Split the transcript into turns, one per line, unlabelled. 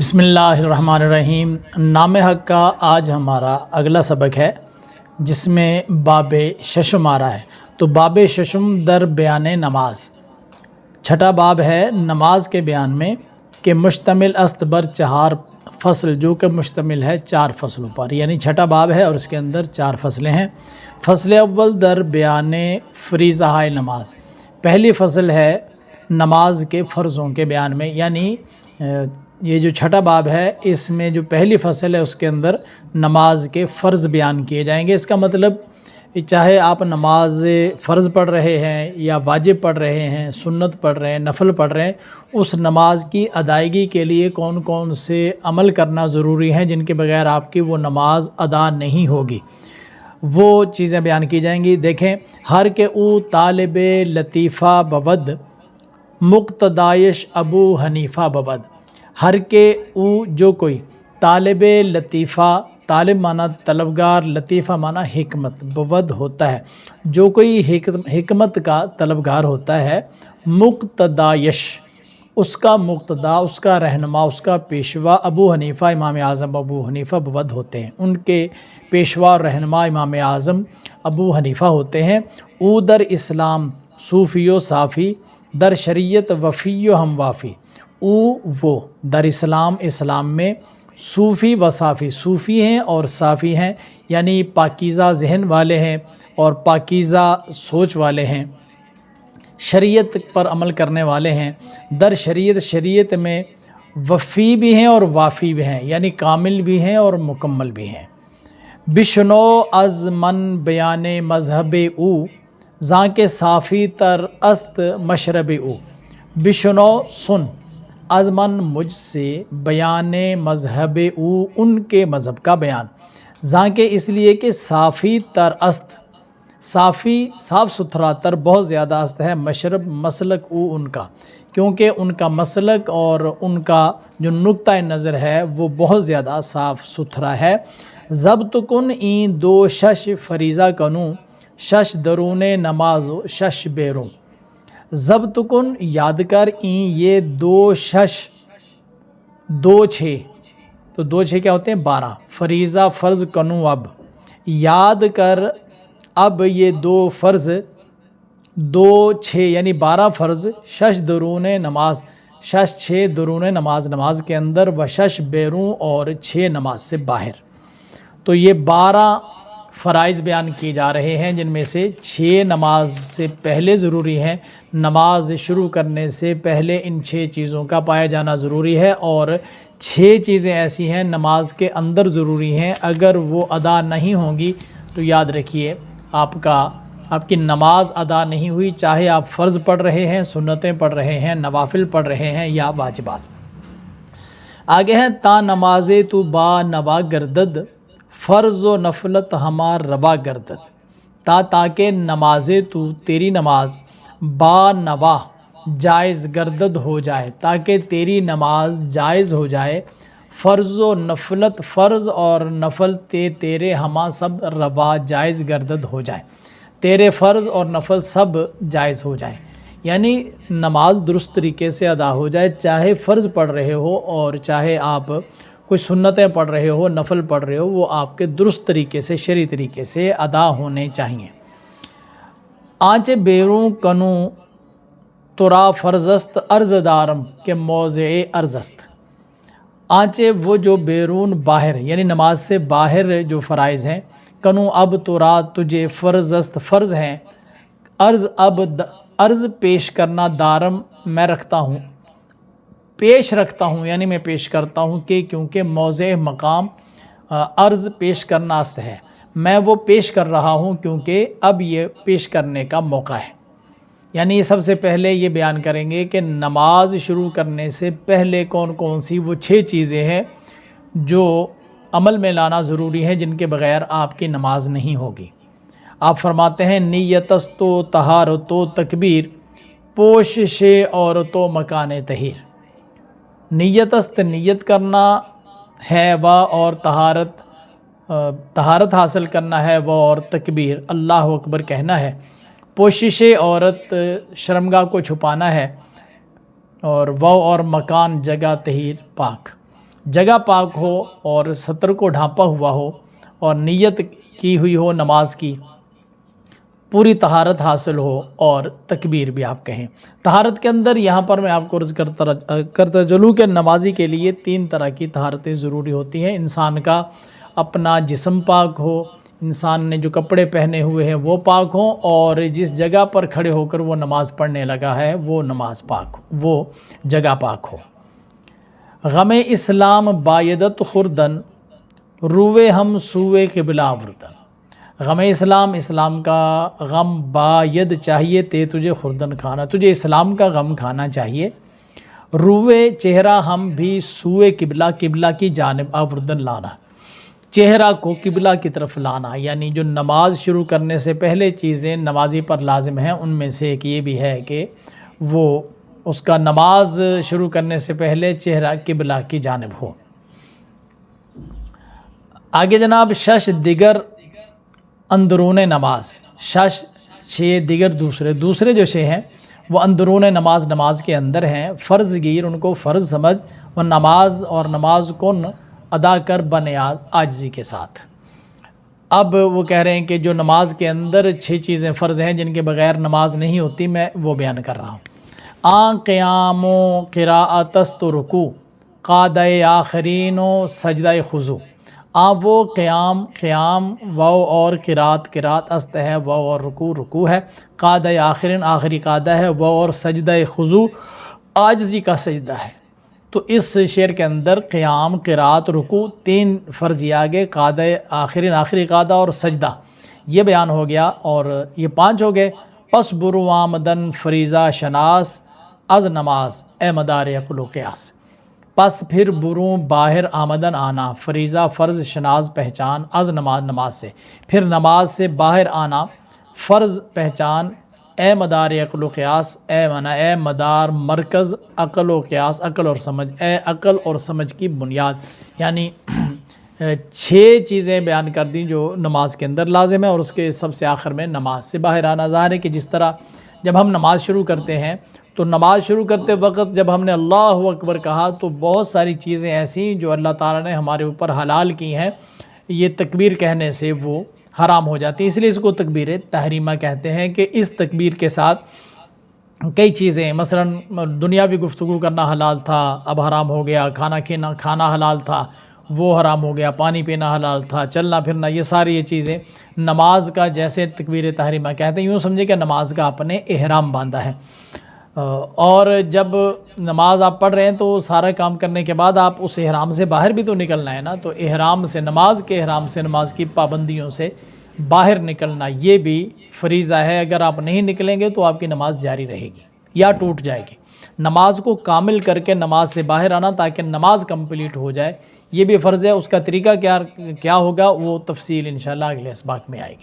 بسم اللہ الرحمن الرحیم۔ نام حق کا آج ہمارا اگلا سبق ہے جس میں باب ششم آ رہا ہے۔ تو باب ششم در بیان نماز، چھٹا باب ہے نماز کے بیان میں کہ مشتمل است بر 4 فصل، جو کہ مشتمل ہے 4 فصلوں پر، یعنی چھٹا باب ہے اور اس کے اندر 4 فصلیں ہیں۔ فصل اول در بیان فریضہ نماز، پہلی فصل ہے نماز کے فرضوں کے بیان میں، یعنی یہ جو چھٹا باب ہے اس میں جو پہلی فصل ہے اس کے اندر نماز کے فرض بیان کیے جائیں گے۔ اس کا مطلب چاہے آپ نماز فرض پڑھ رہے ہیں یا واجب پڑھ رہے ہیں، سنت پڑھ رہے ہیں، نفل پڑھ رہے ہیں، اس نماز کی ادائیگی کے لیے کون کون سے عمل کرنا ضروری ہیں جن کے بغیر آپ کی وہ نماز ادا نہیں ہوگی، وہ چیزیں بیان کی جائیں گی۔ دیکھیں، ہر کے او طالب لطیفہ بود، مقتدایش ابو حنیفہ بود۔ ہر کے او جو کوئی طالب لطیفہ، طالب معنی طلبگار، لطیفہ معنی حکمت، بود ہوتا ہے جو کوئی حکمت کا طلبگار ہوتا ہے، مقتدایش اس کا مقتدا، اس کا رہنما، اس کا پیشوا ابو حنیفہ امام اعظم ابو حنیفہ بود ہوتے ہیں، ان کے پیشوا اور رہنما امام اعظم ابو حنیفہ ہوتے ہیں۔ او در اسلام صوفی و صافی، در شریعت وفی و ہم وافی۔ او وہ در اسلام، اسلام میں صوفی و صافی، صوفی ہیں اور صافی ہیں، یعنی پاکیزہ ذہن والے ہیں اور پاکیزہ سوچ والے ہیں، شریعت پر عمل کرنے والے ہیں۔ در شریعت، شریعت میں وفی بھی ہیں اور وافی بھی ہیں، یعنی کامل بھی ہیں اور مکمل بھی ہیں۔ بشنو از من بیان مذہب او، زاں کے صافی تر است مشرب او۔ بشنو سن، از من مجھ سے، بیان مذہب او ان کے مذہب کا بیان، زاں کے اس لیے کہ صافی تر است، صافی صاف ستھرا، تر بہت زیادہ، است ہے مشرب مسلک او ان کا، کیونکہ ان کا مسلک اور ان کا جو نقطۂ نظر ہے وہ بہت زیادہ صاف ستھرا ہے۔ ضبط کن این دو شش فریضہ کنوں، شش درون نماز و شش بیرون۔ ضبط کن یاد کر، این یہ 2 شش، 2 6، تو 2 6 کیا ہوتے ہیں 12، فریضہ فرض کنوں اب، یاد کر اب یہ 2 فرض، 2 6 یعنی 12 فرض، شش درون نماز، شش 6 درون نماز، نماز کے اندر، و شش بیرون اور 6 نماز سے باہر۔ تو یہ 12 فرائض بیان کیے جا رہے ہیں جن میں سے 6 نماز سے پہلے ضروری ہیں، نماز شروع کرنے سے پہلے ان 6 چیزوں کا پایا جانا ضروری ہے، اور 6 چیزیں ایسی ہیں نماز کے اندر ضروری ہیں، اگر وہ ادا نہیں ہوں گی تو یاد رکھیے آپ کی نماز ادا نہیں ہوئی، چاہے آپ فرض پڑھ رہے ہیں، سنتیں پڑھ رہے ہیں، نوافل پڑھ رہے ہیں یا واجبات۔ آگے ہیں تا نماز تو با نوا گردد، فرض و نفلت ہمار روا گردد۔ تاکہ نماز تو، تیری نماز، با نوا جائز گردد ہو جائے، تاکہ تیری نماز جائز ہو جائے، فرض و نفلت، فرض اور نفل تیرے ہما سب روا جائز گردد ہو جائے، تیرے فرض اور نفل سب جائز ہو جائے، یعنی نماز درست طریقے سے ادا ہو جائے، چاہے فرض پڑھ رہے ہو اور چاہے آپ کوئی سنتیں پڑھ رہے ہو، نفل پڑھ رہے ہو، وہ آپ کے درست طریقے سے، شرعی طریقے سے ادا ہونے چاہیے۔ آنچ بیرون کنوں ترا فرضست عرض دارم کہ موضع عرض است۔ آنچے وہ جو بیرون، باہر، یعنی نماز سے باہر جو فرائض ہیں، کنوں اب ترا تجھے، فرضست فرض ہیں، عرض اب عرض پیش کرنا، دارم میں رکھتا ہوں، پیش رکھتا ہوں، یعنی میں پیش کرتا ہوں، کہ کیونکہ موضع مقام عرض پیش کرنا است ہے، میں وہ پیش کر رہا ہوں کیونکہ اب یہ پیش کرنے کا موقع ہے۔ یعنی یہ سب سے پہلے یہ بیان کریں گے کہ نماز شروع کرنے سے پہلے کون کون سی وہ 6 چیزیں ہیں جو عمل میں لانا ضروری ہے، جن کے بغیر آپ کی نماز نہیں ہوگی۔ آپ فرماتے ہیں نیتست و طہارت و تکبیر، پوشش عورت و مکان طہیر۔ نیتست نیت کرنا ہے، و اور طہارت حاصل کرنا ہے، وہ اور تکبیر اللہ اکبر کہنا ہے، پوشش عورت شرمگاہ کو چھپانا ہے، اور وہ اور مکان جگہ طہیر پاک۔ جگہ پاک ہو اور سطر کو ڈھانپا ہوا ہو اور نیت کی ہوئی ہو نماز کی، پوری طہارت حاصل ہو اور تکبیر بھی آپ کہیں۔ طہارت کے اندر یہاں پر میں آپ کو عرض کرتا چلوں کہ نمازی کے لیے 3 طرح کی طہارتیں ضروری ہوتی ہیں۔ انسان کا اپنا جسم پاک ہو، انسان نے جو کپڑے پہنے ہوئے ہیں وہ پاک ہوں، اور جس جگہ پر کھڑے ہو کر وہ نماز پڑھنے لگا ہے وہ نماز پاک ہو، وہ جگہ پاک ہو۔ غم اسلام بایدت خوردن، روئے ہم سوئے قبلہ آوردن۔ غم اسلام، اسلام کا غم باید چاہیے تے تجھے خوردن کھانا، تجھے اسلام کا غم کھانا چاہیے۔ روئے چہرہ ہم بھی سوئے قبلہ، قبلہ کی جانب آوردن لانا، چہرہ کو قبلہ کی طرف لانا، یعنی جو نماز شروع کرنے سے پہلے چیزیں نمازی پر لازم ہیں ان میں سے ایک یہ بھی ہے کہ وہ اس کا نماز شروع کرنے سے پہلے چہرہ قبلہ کی جانب ہو۔ آگے جناب شش دیگر اندرون نماز، شش 6 دیگر دوسرے جو شے ہیں وہ اندرون نماز، نماز کے اندر ہیں، فرض گیر ان کو فرض سمجھ، وہ نماز اور نماز کن ادا کر بنیاز عاجزی کے ساتھ۔ اب وہ کہہ رہے ہیں کہ جو نماز کے اندر 6 چیزیں فرض ہیں جن کے بغیر نماز نہیں ہوتی، میں وہ بیان کر رہا ہوں۔ قیام و قراءتست و رکوع، قادہ آخرین و سجدہ خضوع۔ وہ قیام واو اور قرات است ہے، واو اور رکوع ہے، قادہ آخرین آخری قادہ ہے، واو اور سجدہ خضوع عاجزی کا سجدہ ہے۔ تو اس شعر کے اندر قیام، قرات، رکوع 3 فرض یہ آگے، قادہ آخرین آخری قادہ اور سجدہ یہ بیان ہو گیا، اور یہ 5 ہو گئے۔ پس برو آمدن فریضہ شناس از نماز اے مدار عقل و قیاس۔ پس پھر بروں باہر آمدن آنا، فریضہ فرض، شناز پہچان، از نماز نماز سے، پھر نماز سے باہر آنا، فرض پہچان، اے مدار عقل و قیاس، اے مدار مرکز عقل و قیاس، عقل اور سمجھ، اے عقل اور سمجھ کی بنیاد، یعنی 6 چیزیں بیان کر دیں جو نماز کے اندر لازم ہے، اور اس کے سب سے آخر میں نماز سے باہر آنا۔ ظاہر ہے کہ جس طرح جب ہم نماز شروع کرتے ہیں تو نماز شروع کرتے وقت جب ہم نے اللہ اکبر کہا تو بہت ساری چیزیں ایسی جو اللہ تعالیٰ نے ہمارے اوپر حلال کی ہیں، یہ تکبیر کہنے سے وہ حرام ہو جاتی ہے، اس لیے اس کو تکبیر تحریمہ کہتے ہیں کہ اس تکبیر کے ساتھ کئی چیزیں، مثلا دنیاوی گفتگو کرنا حلال تھا اب حرام ہو گیا، کھانا حلال تھا وہ حرام ہو گیا، پانی پینا حلال تھا، چلنا پھرنا، یہ ساری یہ چیزیں نماز کا جیسے تکبیر تحریمہ کہتے ہیں، یوں سمجھے کہ نماز کا آپ نے احرام باندھا ہے، اور جب نماز آپ پڑھ رہے ہیں تو سارا کام کرنے کے بعد آپ اس احرام سے باہر بھی تو نکلنا ہے نا، تو احرام سے، نماز کے احرام سے، نماز کی پابندیوں سے باہر نکلنا یہ بھی فریضہ ہے۔ اگر آپ نہیں نکلیں گے تو آپ کی نماز جاری رہے گی یا ٹوٹ جائے گی۔ نماز کو کامل کر کے نماز سے باہر آنا تاکہ نماز کمپلیٹ ہو جائے، یہ بھی فرض ہے۔ اس کا طریقہ کیا ہوگا وہ تفصیل انشاءاللہ اگلے اسباق میں آئے گی۔